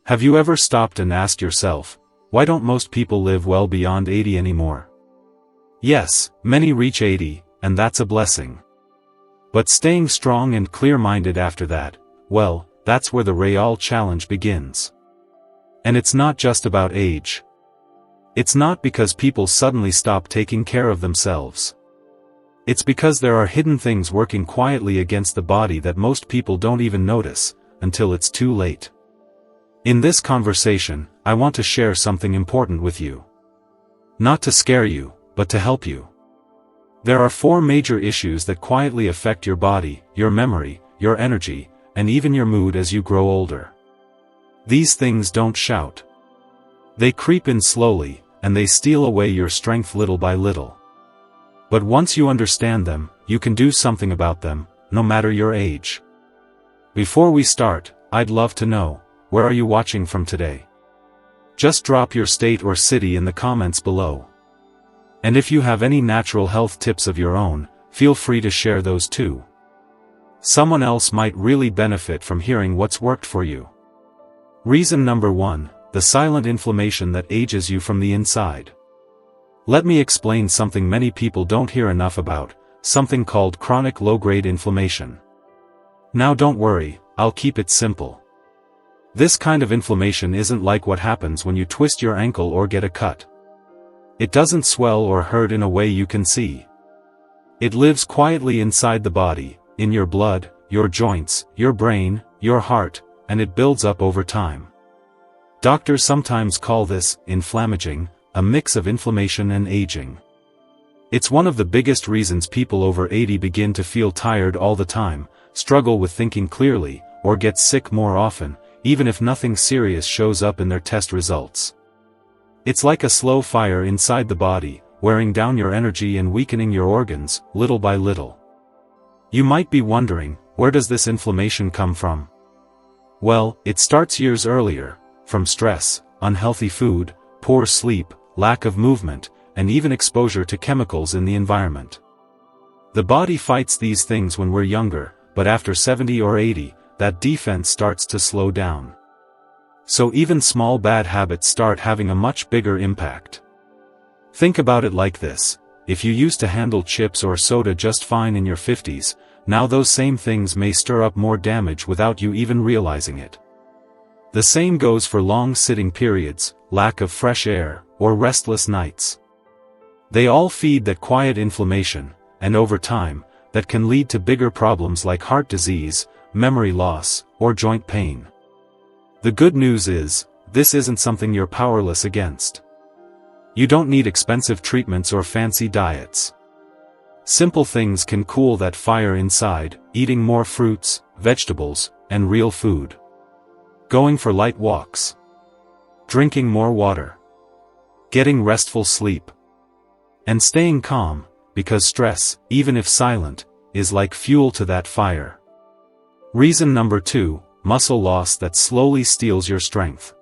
Have you ever stopped and asked yourself, why don't most people live well beyond 80 anymore? Yes, many reach 80, and that's a blessing. But staying strong and clear-minded after that, well, that's where the real challenge begins. And it's not just about age. It's not because people suddenly stop taking care of themselves. It's because there are hidden things working quietly against the body that most people don't even notice, until it's too late. In this conversation, I want to share something important with you. Not to scare you, but to help you. There are 4 major issues that quietly affect your body, your memory, your energy, and even your mood as you grow older. These things don't shout. They creep in slowly, and they steal away your strength little by little. But once you understand them, you can do something about them, no matter your age. Before we start, I'd love to know, where are you watching from today? Just drop your state or city in the comments below. And if you have any natural health tips of your own, feel free to share those too. Someone else might really benefit from hearing what's worked for you. Reason number 1, the silent inflammation that ages you from the inside. Let me explain something many people don't hear enough about, something called chronic low-grade inflammation. Now don't worry, I'll keep it simple. This kind of inflammation isn't like what happens when you twist your ankle or get a cut. It doesn't swell or hurt in a way you can see. It lives quietly inside the body, in your blood, your joints, your brain, your heart, and it builds up over time. Doctors sometimes call this inflammaging, a mix of inflammation and aging. It's one of the biggest reasons people over 80 begin to feel tired all the time, struggle with thinking clearly, or get sick more often, even if nothing serious shows up in their test results. It's like a slow fire inside the body, wearing down your energy and weakening your organs, little by little. You might be wondering, where does this inflammation come from? Well, it starts years earlier, from stress, unhealthy food, poor sleep, lack of movement, and even exposure to chemicals in the environment. The body fights these things when we're younger, but after 70 or 80, that defense starts to slow down. So even small bad habits start having a much bigger impact. Think about it like this: if you used to handle chips or soda just fine in your 50s, now those same things may stir up more damage without you even realizing it. The same goes for long sitting periods, lack of fresh air, or restless nights. They all feed that quiet inflammation, and over time, that can lead to bigger problems like heart disease, memory loss, or joint pain. The good news is, this isn't something you're powerless against. You don't need expensive treatments or fancy diets. Simple things can cool that fire inside: eating more fruits, vegetables, and real food. Going for light walks. Drinking more water. Getting restful sleep. And staying calm, because stress, even if silent, is like fuel to that fire. Reason number 2, muscle loss that slowly steals your strength.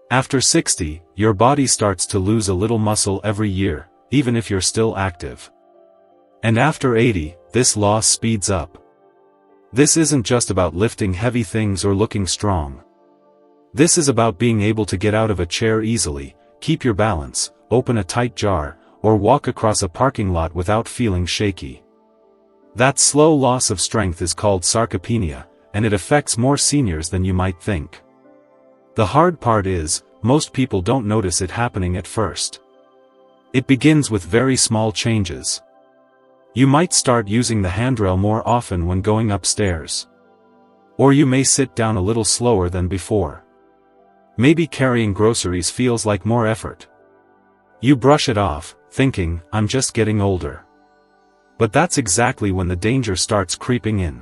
After 60, your body starts to lose a little muscle every year, even if you're still active. And after 80, this loss speeds up. This isn't just about lifting heavy things or looking strong. This is about being able to get out of a chair easily, keep your balance, open a tight jar, or walk across a parking lot without feeling shaky. That slow loss of strength is called sarcopenia, and it affects more seniors than you might think. The hard part is, most people don't notice it happening at first. It begins with very small changes. You might start using the handrail more often when going upstairs. Or you may sit down a little slower than before. Maybe carrying groceries feels like more effort. You brush it off, thinking, I'm just getting older. But that's exactly when the danger starts creeping in.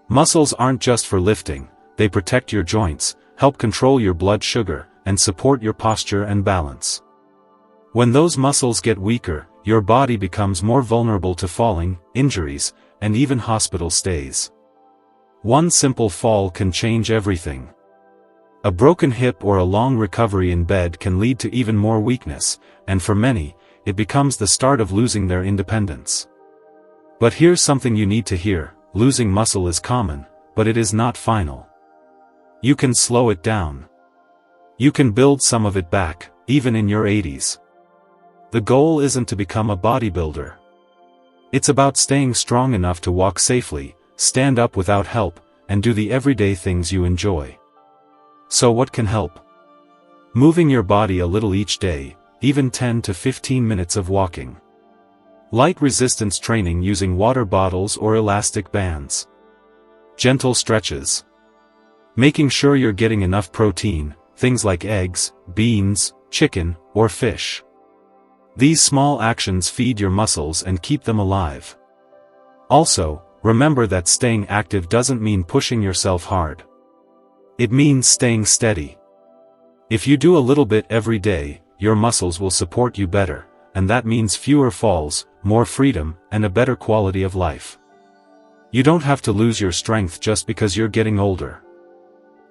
Muscles aren't just for lifting, they protect your joints, help control your blood sugar, and support your posture and balance. When those muscles get weaker, your body becomes more vulnerable to falling, injuries, and even hospital stays. One simple fall can change everything. A broken hip or a long recovery in bed can lead to even more weakness, and for many, it becomes the start of losing their independence. But here's something you need to hear: losing muscle is common, but it is not final. You can slow it down. You can build some of it back, even in your 80s. The goal isn't to become a bodybuilder. It's about staying strong enough to walk safely, stand up without help, and do the everyday things you enjoy. So what can help? Moving your body a little each day, even 10 to 15 minutes of walking. Light resistance training using water bottles or elastic bands. Gentle stretches. Making sure you're getting enough protein, things like eggs, beans, chicken, or fish. These small actions feed your muscles and keep them alive. Also, remember that staying active doesn't mean pushing yourself hard. It means staying steady. If you do a little bit every day, your muscles will support you better, and that means fewer falls, more freedom, and a better quality of life. You don't have to lose your strength just because you're getting older.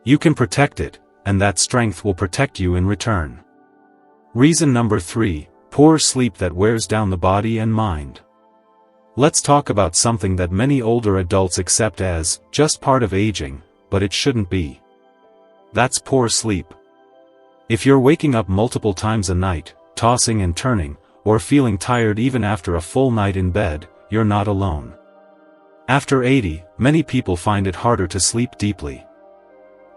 You can protect it, and that strength will protect you in return. Reason number 3, poor sleep that wears down the body and mind. Let's talk about something that many older adults accept as just part of aging, but it shouldn't be. That's poor sleep. If you're waking up multiple times a night, tossing and turning, or feeling tired even after a full night in bed, you're not alone. After 80, many people find it harder to sleep deeply.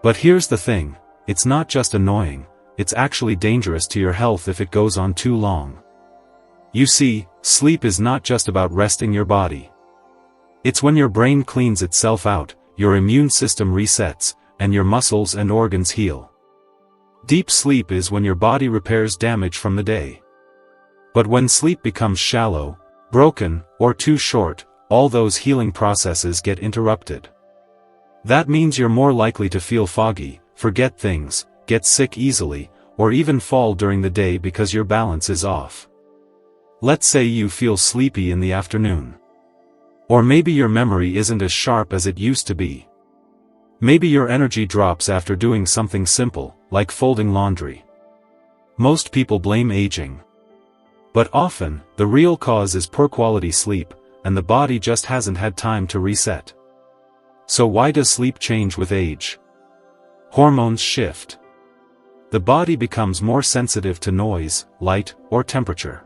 But here's the thing, it's not just annoying, it's actually dangerous to your health if it goes on too long. You see, sleep is not just about resting your body. It's when your brain cleans itself out, your immune system resets, and your muscles and organs heal. Deep sleep is when your body repairs damage from the day. But when sleep becomes shallow, broken, or too short, all those healing processes get interrupted. That means you're more likely to feel foggy, forget things, get sick easily, or even fall during the day because your balance is off. Let's say you feel sleepy in the afternoon. Or maybe your memory isn't as sharp as it used to be. Maybe your energy drops after doing something simple, like folding laundry. Most people blame aging. But often, the real cause is poor quality sleep, and the body just hasn't had time to reset. So why does sleep change with age? Hormones shift. The body becomes more sensitive to noise, light, or temperature.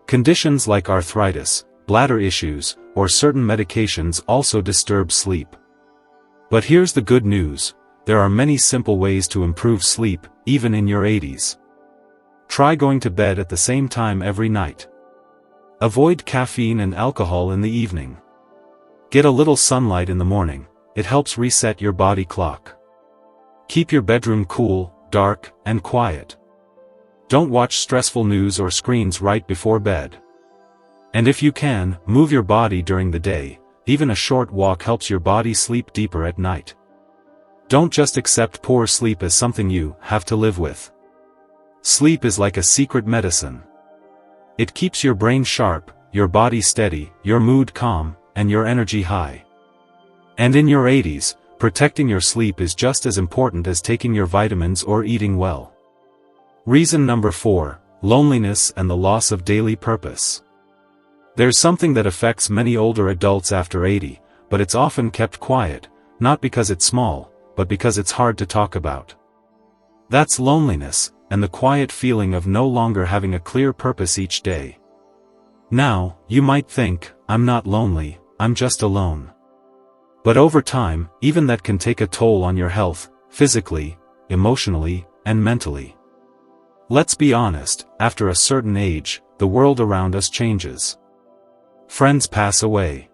Conditions like arthritis, bladder issues, or certain medications also disturb sleep. But here's the good news, there are many simple ways to improve sleep, even in your 80s. Try going to bed at the same time every night. Avoid caffeine and alcohol in the evening. Get a little sunlight in the morning, it helps reset your body clock. Keep your bedroom cool, dark, and quiet. Don't watch stressful news or screens right before bed. And if you can, move your body during the day, even a short walk helps your body sleep deeper at night. Don't just accept poor sleep as something you have to live with. Sleep is like a secret medicine. It keeps your brain sharp, your body steady, your mood calm, and your energy high. And in your 80s, protecting your sleep is just as important as taking your vitamins or eating well. Reason number 4, loneliness and the loss of daily purpose. There's something that affects many older adults after 80, but it's often kept quiet, not because it's small, but because it's hard to talk about. That's loneliness, and the quiet feeling of no longer having a clear purpose each day. Now, you might think, I'm not lonely, I'm just alone. But over time, even that can take a toll on your health, physically, emotionally, and mentally. Let's be honest, after a certain age, the world around us changes. Friends pass away.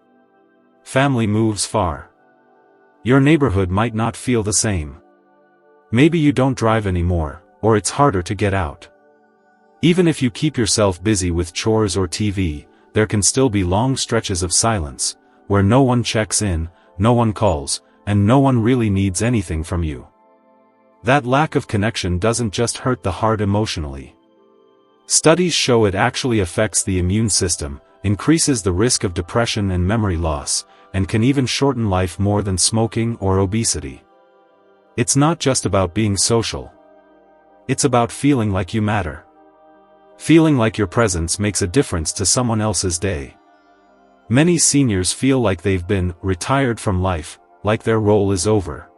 Family moves far. Your neighborhood might not feel the same. Maybe you don't drive anymore, or it's harder to get out. Even if you keep yourself busy with chores or TV, there can still be long stretches of silence, where no one checks in, no one calls, and no one really needs anything from you. That lack of connection doesn't just hurt the heart emotionally. Studies show it actually affects the immune system, increases the risk of depression and memory loss, and can even shorten life more than smoking or obesity. It's not just about being social. It's about feeling like you matter. Feeling like your presence makes a difference to someone else's day. Many seniors feel like they've been retired from life, like their role is over.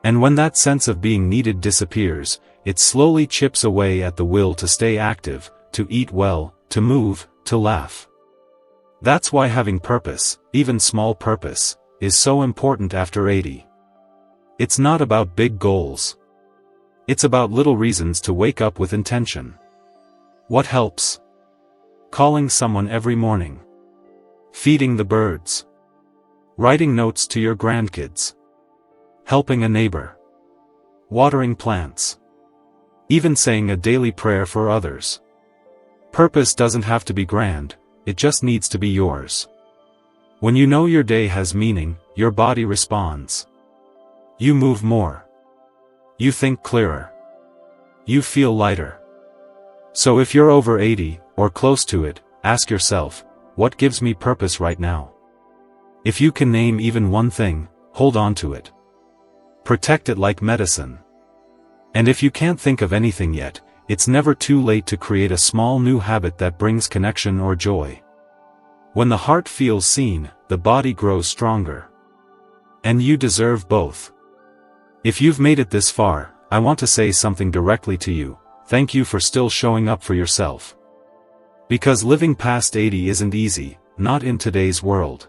And when that sense of being needed disappears, it slowly chips away at the will to stay active, to eat well, to move, to laugh. That's why having purpose, even small purpose, is so important after 80. It's not about big goals. It's about little reasons to wake up with intention. What helps? Calling someone every morning. Feeding the birds. Writing notes to your grandkids. Helping a neighbor. Watering plants. Even saying a daily prayer for others. Purpose doesn't have to be grand, it just needs to be yours. When you know your day has meaning, your body responds. You move more. You think clearer. You feel lighter. So if you're over 80, or close to it, ask yourself, what gives me purpose right now? If you can name even one thing, hold on to it. Protect it like medicine. And if you can't think of anything yet, it's never too late to create a small new habit that brings connection or joy. When the heart feels seen, the body grows stronger. And you deserve both. If you've made it this far, I want to say something directly to you. Thank you for still showing up for yourself. Because living past 80 isn't easy, not in today's world.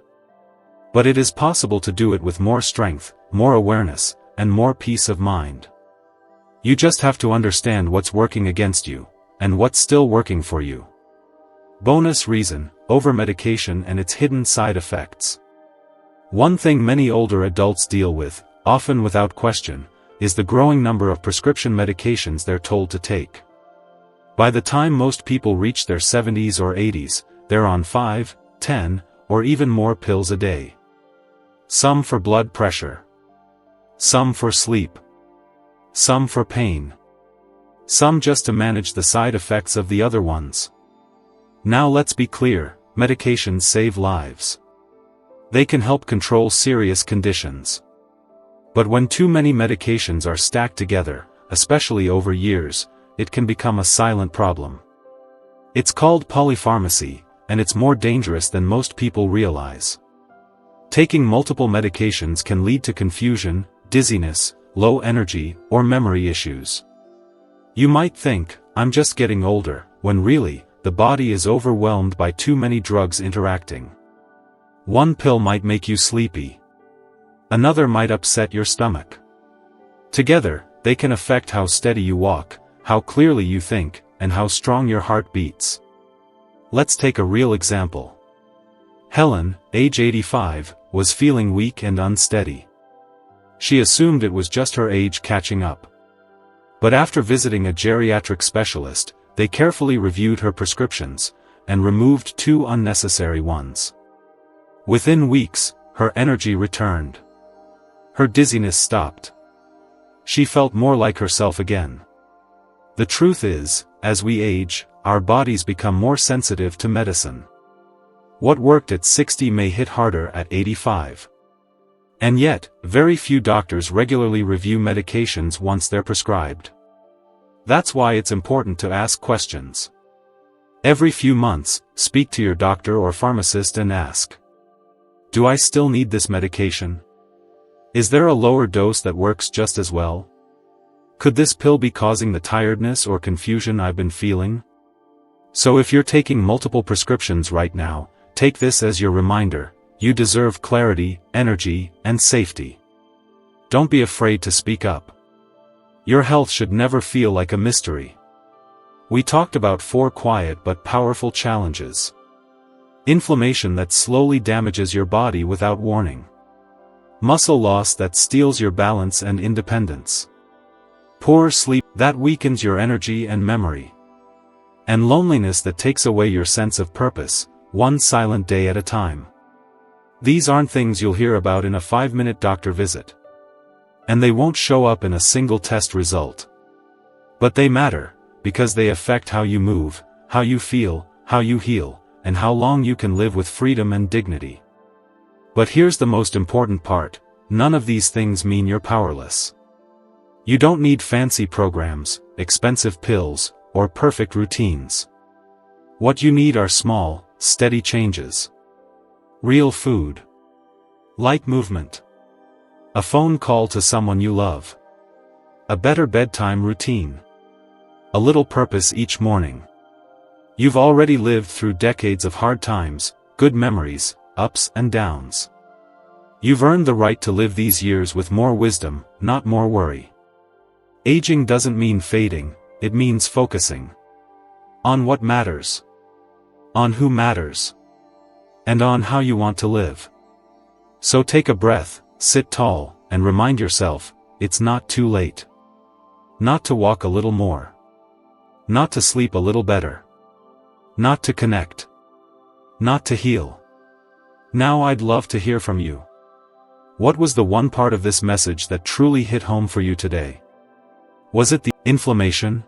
But it is possible to do it with more strength, more awareness, and more peace of mind. You just have to understand what's working against you, and what's still working for you. Bonus reason, overmedication and its hidden side effects. One thing many older adults deal with, often without question, is the growing number of prescription medications they're told to take. By the time most people reach their 70s or 80s, they're on 5, 10, or even more pills a day. Some for blood pressure. Some for sleep. Some for pain. Some just to manage the side effects of the other ones. Now let's be clear, medications save lives. They can help control serious conditions. But when too many medications are stacked together, especially over years, it can become a silent problem. It's called polypharmacy, and it's more dangerous than most people realize. Taking multiple medications can lead to confusion, dizziness, low energy, or memory issues. You might think, I'm just getting older, when really, the body is overwhelmed by too many drugs interacting. One pill might make you sleepy. Another might upset your stomach. Together, they can affect how steady you walk, how clearly you think, and how strong your heart beats. Let's take a real example. Helen, age 85, was feeling weak and unsteady. She assumed it was just her age catching up. But after visiting a geriatric specialist, they carefully reviewed her prescriptions, and removed 2 unnecessary ones. Within weeks, her energy returned. Her dizziness stopped. She felt more like herself again. The truth is, as we age, our bodies become more sensitive to medicine. What worked at 60 may hit harder at 85. And yet, very few doctors regularly review medications once they're prescribed. That's why it's important to ask questions. Every few months, speak to your doctor or pharmacist and ask, do I still need this medication? Is there a lower dose that works just as well? Could this pill be causing the tiredness or confusion I've been feeling? So if you're taking multiple prescriptions right now, take this as your reminder. You deserve clarity, energy, and safety. Don't be afraid to speak up. Your health should never feel like a mystery. We talked about 4 quiet but powerful challenges. Inflammation that slowly damages your body without warning. Muscle loss that steals your balance and independence. Poor sleep that weakens your energy and memory. And loneliness that takes away your sense of purpose, one silent day at a time. These aren't things you'll hear about in a 5-minute doctor visit. And they won't show up in a single test result. But they matter, because they affect how you move, how you feel, how you heal, and how long you can live with freedom and dignity. But here's the most important part, none of these things mean you're powerless. You don't need fancy programs, expensive pills, or perfect routines. What you need are small, steady changes. Real food. Light movement. A phone call to someone you love. A better bedtime routine. A little purpose each morning. You've already lived through decades of hard times, good memories, ups and downs. You've earned the right to live these years with more wisdom, not more worry. Aging doesn't mean fading, it means focusing. On what matters. On who matters. And on how you want to live. So take a breath, sit tall, and remind yourself, it's not too late. Not to walk a little more. Not to sleep a little better. Not to connect. Not to heal. Now I'd love to hear from you. What was the one part of this message that truly hit home for you today? Was it the inflammation?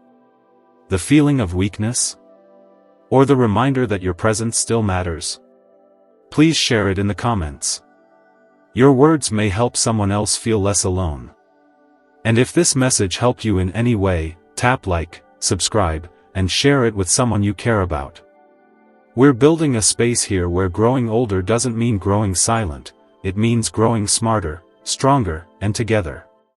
The feeling of weakness? Or the reminder that your presence still matters? Please share it in the comments. Your words may help someone else feel less alone. And if this message helped you in any way, tap like, subscribe, and share it with someone you care about. We're building a space here where growing older doesn't mean growing silent, it means growing smarter, stronger, and together.